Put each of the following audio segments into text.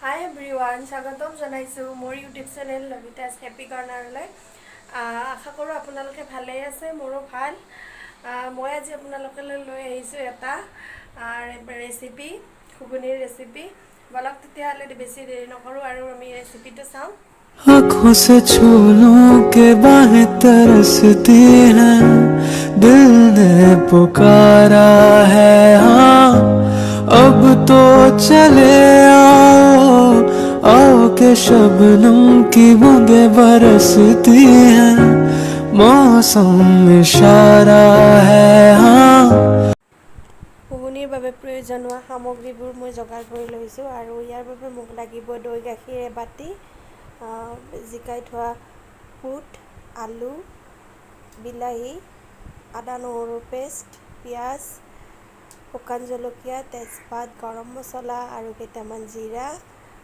হাই everyone, স্বাগতম জনাইছোঁ মোৰ ইউটিউব চেনেল লভিতাছ হেপী কৰ্ণাৰলৈ। আশা কৰোঁ আপোনালোকে ভালেই আছে, মোৰো ভাল। মই আজি আপোনালোকলৈ লৈ আহিছোঁ এটা ৰেচিপি, ঘুগুনিৰ ৰেচিপি। বলক তেতিয়াহ'লে বেছি দেৰি নকৰোঁ আৰু আমি ৰেচিপিটো চাওঁ। आँखों से छू लूं के बाहें तरसती हैं, दिल ने पुकारा है हाँ, अब तो चले आओ आओ के शबनम की बूंदें बरसती हैं, मौसम इशारा है हाँ। ঘুগুনিৰ বাবে প্ৰয়োজন হোৱা সামগ্ৰীবোৰ মই যোগাৰ কৰি লৈছোঁ আৰু ইয়াৰ বাবে মোক লাগিব দৈ গাখীৰ এবাতি, জিকাই থোৱা বুট, আলু, বিলাহী, আদা নহৰু পেষ্ট, পিঁয়াজ, শুকান জলকীয়া, তেজপাত, গৰম মছলা আৰু কেইটামান জিৰা,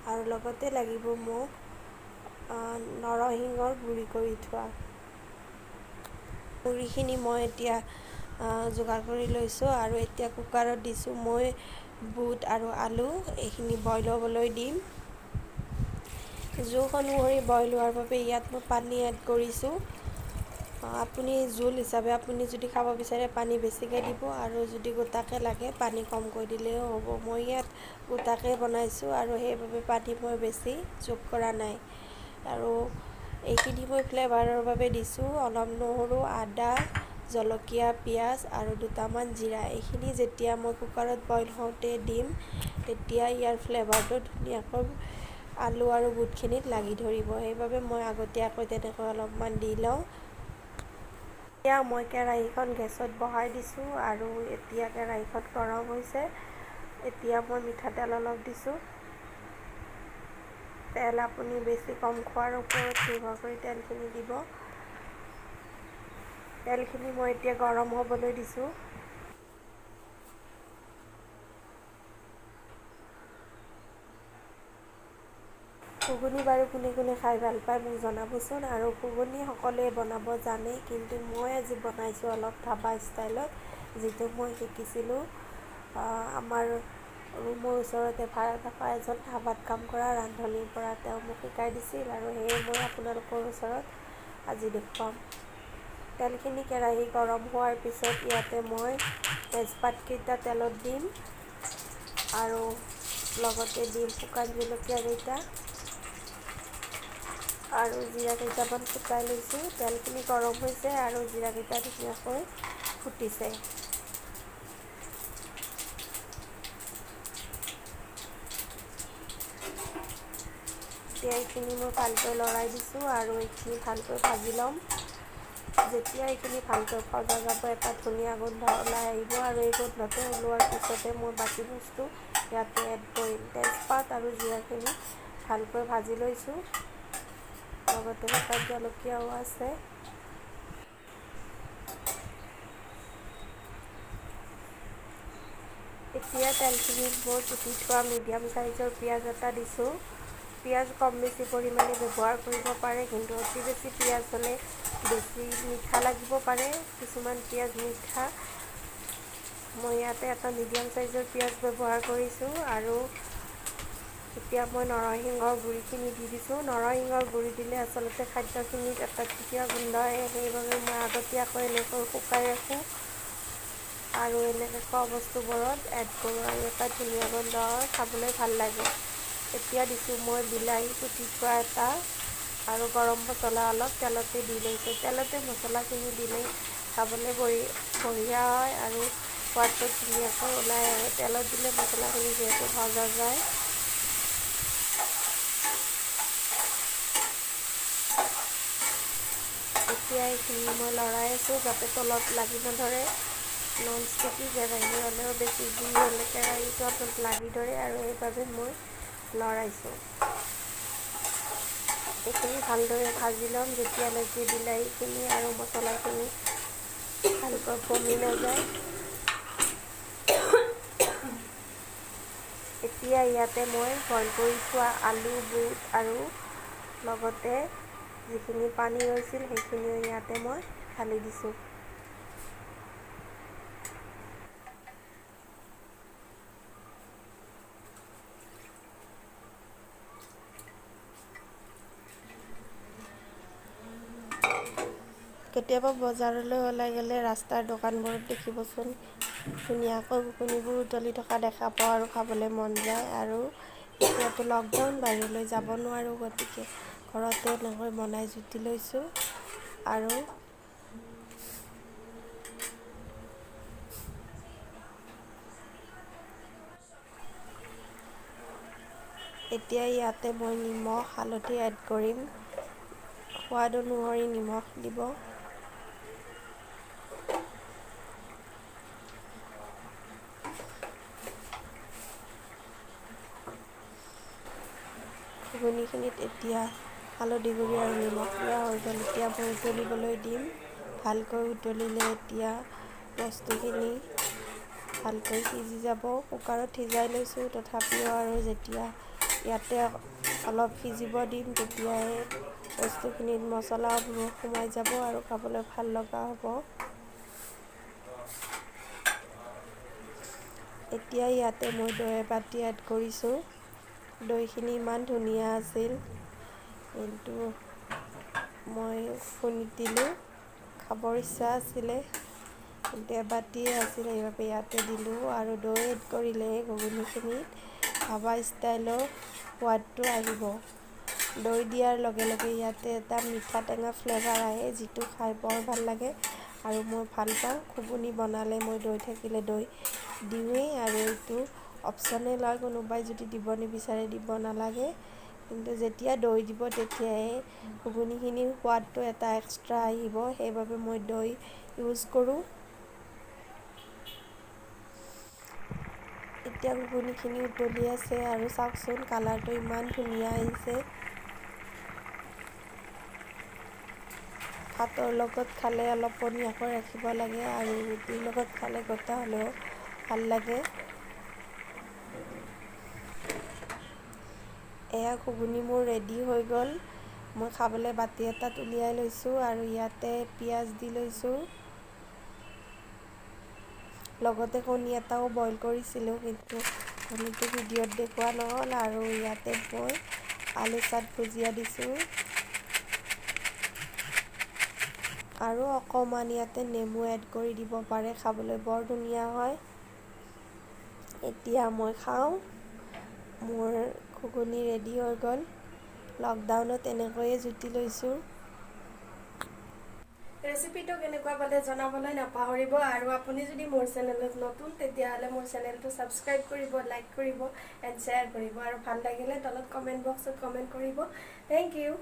আৰু লগতে লাগিব মোক নৰসিংহৰ গুড়ি কৰি থোৱা। গুড়িখিনি মই এতিয়া যোগাৰ কৰি লৈছোঁ আৰু এতিয়া কুকাৰত দিছোঁ মই বুট আৰু আলু। এইখিনি বইল হ'বলৈ দিম। জোখ অনুসৰি বইল হোৱাৰ বাবে ইয়াত মই পানী এড কৰিছোঁ। আপুনি জোল হিচাপে আপুনি যদি খাব বিচাৰে পানী বেছিকৈ দিব, আৰু যদি গোটাকৈ লাগে পানী কমকৈ দিলেও হ'ব। মই ইয়াত গোটাকৈ বনাইছোঁ আৰু সেইবাবে পানী মই বেছি যোগ কৰা নাই। আৰু এইখিনি মই ফ্লেভাৰৰ বাবে দিছোঁ অলপ নহৰু, আদা, জলকীয়া, পিঁয়াজ আৰু দুটামান জিৰা। এইখিনি যেতিয়া মই কুকাৰত বইল হওঁতে দিম তেতিয়া ইয়াৰ ফ্লেভাৰটো ধুনীয়াকৈ আলু আৰু বুটখিনিত লাগি ধৰিব, সেইবাবে মই আগতীয়াকৈ তেনেকৈ অলপমান দি লওঁ। এতিয়া মই কেৰাহীখন গেছত বহাই দিছোঁ আৰু এতিয়া কেৰাহীখন গৰম হৈছে। এতিয়া মই মিঠাতেল অলপ দিছোঁ। তেল আপুনি বেছি কম খোৱাৰ ওপৰত নিৰ্ভৰ কৰি তেলখিনি দিব। তেলখিনি মই এতিয়া গৰম হ'বলৈ দিছোঁ। ঘুগুনি বাৰু কোনে কোনে খাই ভাল পায় মোক জনাবচোন। আৰু ঘুগুনি সকলোৱে বনাব জানে, কিন্তু মই আজি বনাইছোঁ অলপ ধাবা ষ্টাইলত, যিটো মই শিকিছিলোঁ আমাৰ ৰুমৰ ওচৰতে ভাড়া থকা এজন ধাবাত কাম কৰা ৰান্ধনীৰ পৰা। তেওঁ মোক শিকাই দিছিল আৰু সেয়ে মই আপোনালোকৰ ওচৰত আজি দেখুৱাম। তেলখিনি কেৰাহী গৰম হোৱাৰ পিছত ইয়াতে মই তেজপাতকেইটা তেলত দিম আৰু লগতে দিম শুকান জলকীয়া কেইটা আৰু জিৰা কেইটামান ফুটাই লৈছোঁ। তেলখিনি গৰম হৈছে আৰু জিৰাকেইটা ধুনীয়াকৈ ফুটিছে। এতিয়া এইখিনি মই ভালকৈ লৰাই দিছোঁ আৰু এইখিনি ভালকৈ ভাজি ল'ম। যেতিয়া এইখিনি ভালকৈ ভজা যাব এটা ধুনীয়া গোন্ধ ওলাই আহিব আৰু এই গোন্ধটো ওলোৱাৰ পিছতে মই বাকী বস্তু ইয়াতে এড কৰিম। তেজপাত আৰু জিৰাখিনি ভালকৈ ভাজি লৈছোঁ, লগতে শুকান জলকীয়াও আছে। এতিয়া তেলখিনিত মই কুটি থোৱা মিডিয়াম চাইজৰ পিঁয়াজ এটা দিছোঁ। পিঁয়াজ কম বেছি পৰিমাণে ব্যৱহাৰ কৰিব পাৰে, কিন্তু অতি বেছি পিঁয়াজ হ'লে বেছি মিঠা লাগিব পাৰে। কিছুমান পিঁয়াজ মিঠা, মই ইয়াতে এটা মিডিয়াম চাইজৰ পিঁয়াজ ব্যৱহাৰ কৰিছোঁ। আৰু এতিয়া মই নৰসিংহৰ গুড়িখিনি দি দিছোঁ। নৰসিংহৰ গুড়ি দিলে আচলতে খাদ্যখিনিত এটা ধুনীয়া গোন্ধ আহে, সেইবাবে মই আগতীয়াকৈ এনেকৈ শুকাই ৰাখোঁ আৰু এনেকৈ খোৱা বস্তুবোৰত এড কৰোঁ আৰু এটা ধুনীয়া গোন্ধ হয়, খাবলৈ ভাল লাগে। এতিয়া দিছোঁ মই বিলাহী কুটি থোৱা এটা আৰু গৰম মছলা অলপ তেলতে দি লৈছোঁ। তেলতে মছলাখিনি দিলে খাবলৈ বঢ়িয়া হয় আৰু সোৱাদটো ধুনীয়াকৈ ওলাই আহে। তেলত দিলে মছলাখিনি যিহেতু ভজা যায়। এতিয়া এইখিনি মই লৰাই আছোঁ যাতে তলত লাগি নধৰে। নন ষ্টিকি কেৰাহী হ'লেও বেছি জুই হ'লে কেৰাহীটো লাগি ধৰে আৰু সেইবাবে মই লৰাইছোঁ। এইখিনি ভালদৰে ভাজি ল'ম যেতিয়ালৈকে বিলাহীখিনি আৰু মছলাখিনি ভালকৈ পমি নাযায়। এতিয়া ইয়াতে মই বইল কৰি থোৱা আলু, বুট আৰু লগতে যিখিনি পানী ৰৈছিল সেইখিনিও ইয়াতে মই ঢালি দিছোঁ। কেতিয়াবা বজাৰলৈ ওলাই গ'লে ৰাস্তাৰ দোকানবোৰত দেখিবচোন ধুনীয়াকৈ ঘুগুনিবোৰ উতলি থকা দেখা পাওঁ আৰু খাবলৈ মন যায়। আৰু এতিয়াতো লকডাউন, বাহিৰলৈ যাব নোৱাৰোঁ, গতিকে ঘৰতে এনেকৈ বনাই জুতি লৈছোঁ। আৰু এতিয়া ইয়াতে মই নিমখ হালধি এড কৰিম, সোৱাদ অনুসৰি নিমখ দিব। ঘুগুনিখিনিত এতিয়া হালধি গুড়ি আৰু নিমখ দিয়া হৈ গ'ল। এতিয়া মই উতলিবলৈ দিম। ভালকৈ উতলিলে এতিয়া বস্তুখিনি ভালকৈ সিজি যাব। কুকাৰত সিজাই লৈছোঁ, তথাপিও আৰু যেতিয়া ইয়াতে অলপ সিজিব দিম, তেতিয়াহে বস্তুখিনিত মছলাবোৰ সোমাই যাব আৰু খাবলৈ ভাল লগা হ'ব। এতিয়া ইয়াতে মই দৈ এবাটি এড কৰিছোঁ। দৈখিনি ইমান ধুনীয়া আছিল, কিন্তু মই নিদিলোঁ, খাবৰ ইচ্ছা আছিলে কিন্তু এবাটিয়ে আছিল, সেইবাবে ইয়াতে দিলোঁ। আৰু দৈ এড কৰিলে ঘুগুনিখিনিত ধাবা ষ্টাইলৰ সোৱাদটো আহিব। দৈ দিয়াৰ লগে লগে ইয়াতে এটা মিঠা টেঙা ফ্লেভাৰ আহে, যিটো খাই বৰ ভাল লাগে আৰু মই ভাল পাওঁ। ঘুগুনি বনালে মই দৈ থাকিলে দৈ দিওঁৱেই, আৰু এইটো অপশ্যনেল হয়, কোনোবাই যদি দিব নিবিচাৰে দিব নালাগে। কিন্তু যেতিয়া দৈ দিব তেতিয়াহে ঘুগুনিখিনিৰ সোৱাদটো এটা এক্সট্ৰা আহিব, সেইবাবে মই দৈ ইউজ কৰোঁ। এতিয়া ঘুগুনিখিনি উতলি আছে আৰু চাওকচোন কালাৰটো ইমান ধুনীয়া আহিছে। ভাতৰ লগত খালে অলপ পনীয়াকৈ ৰাখিব লাগে, আৰু ৰুটিৰ লগত খালে গোটা হ'লেও ভাল লাগে। এয়া ঘুগুনি মোৰ ৰেডি হৈ গ'ল। মই খাবলৈ বাতি এটাত উলিয়াই লৈছোঁ আৰু ইয়াতে পিঁয়াজ দি লৈছোঁ। লগতে কণী এটাও বইল কৰিছিলোঁ, কিন্তু কণীটো ভিডিঅ'ত দেখুওৱা নহ'ল। আৰু ইয়াতে মই আলু চাট ভুজিয়া দিছোঁ আৰু অকণমান ইয়াতে নেমু এড কৰি দিব পাৰে, খাবলৈ বৰ ধুনীয়া হয়। এতিয়া মই খাওঁ। মোৰ ঘুগুনি ৰেডি হৈ গ'ল। লকডাউনত এনেকৈয়ে জুতি লৈছোঁ। ৰেচিপিটো কেনেকুৱা পালে জনাবলৈ নাপাহৰিব, আৰু আপুনি যদি মোৰ চেনেলত নতুন তেতিয়াহ'লে মোৰ চেনেলটো ছাবস্ক্ৰাইব কৰিব, লাইক কৰিব এণ্ড শ্বেয়াৰ কৰিব, আৰু ভাল লাগিলে তলত কমেণ্ট বক্সত কমেণ্ট কৰিব। Thank U.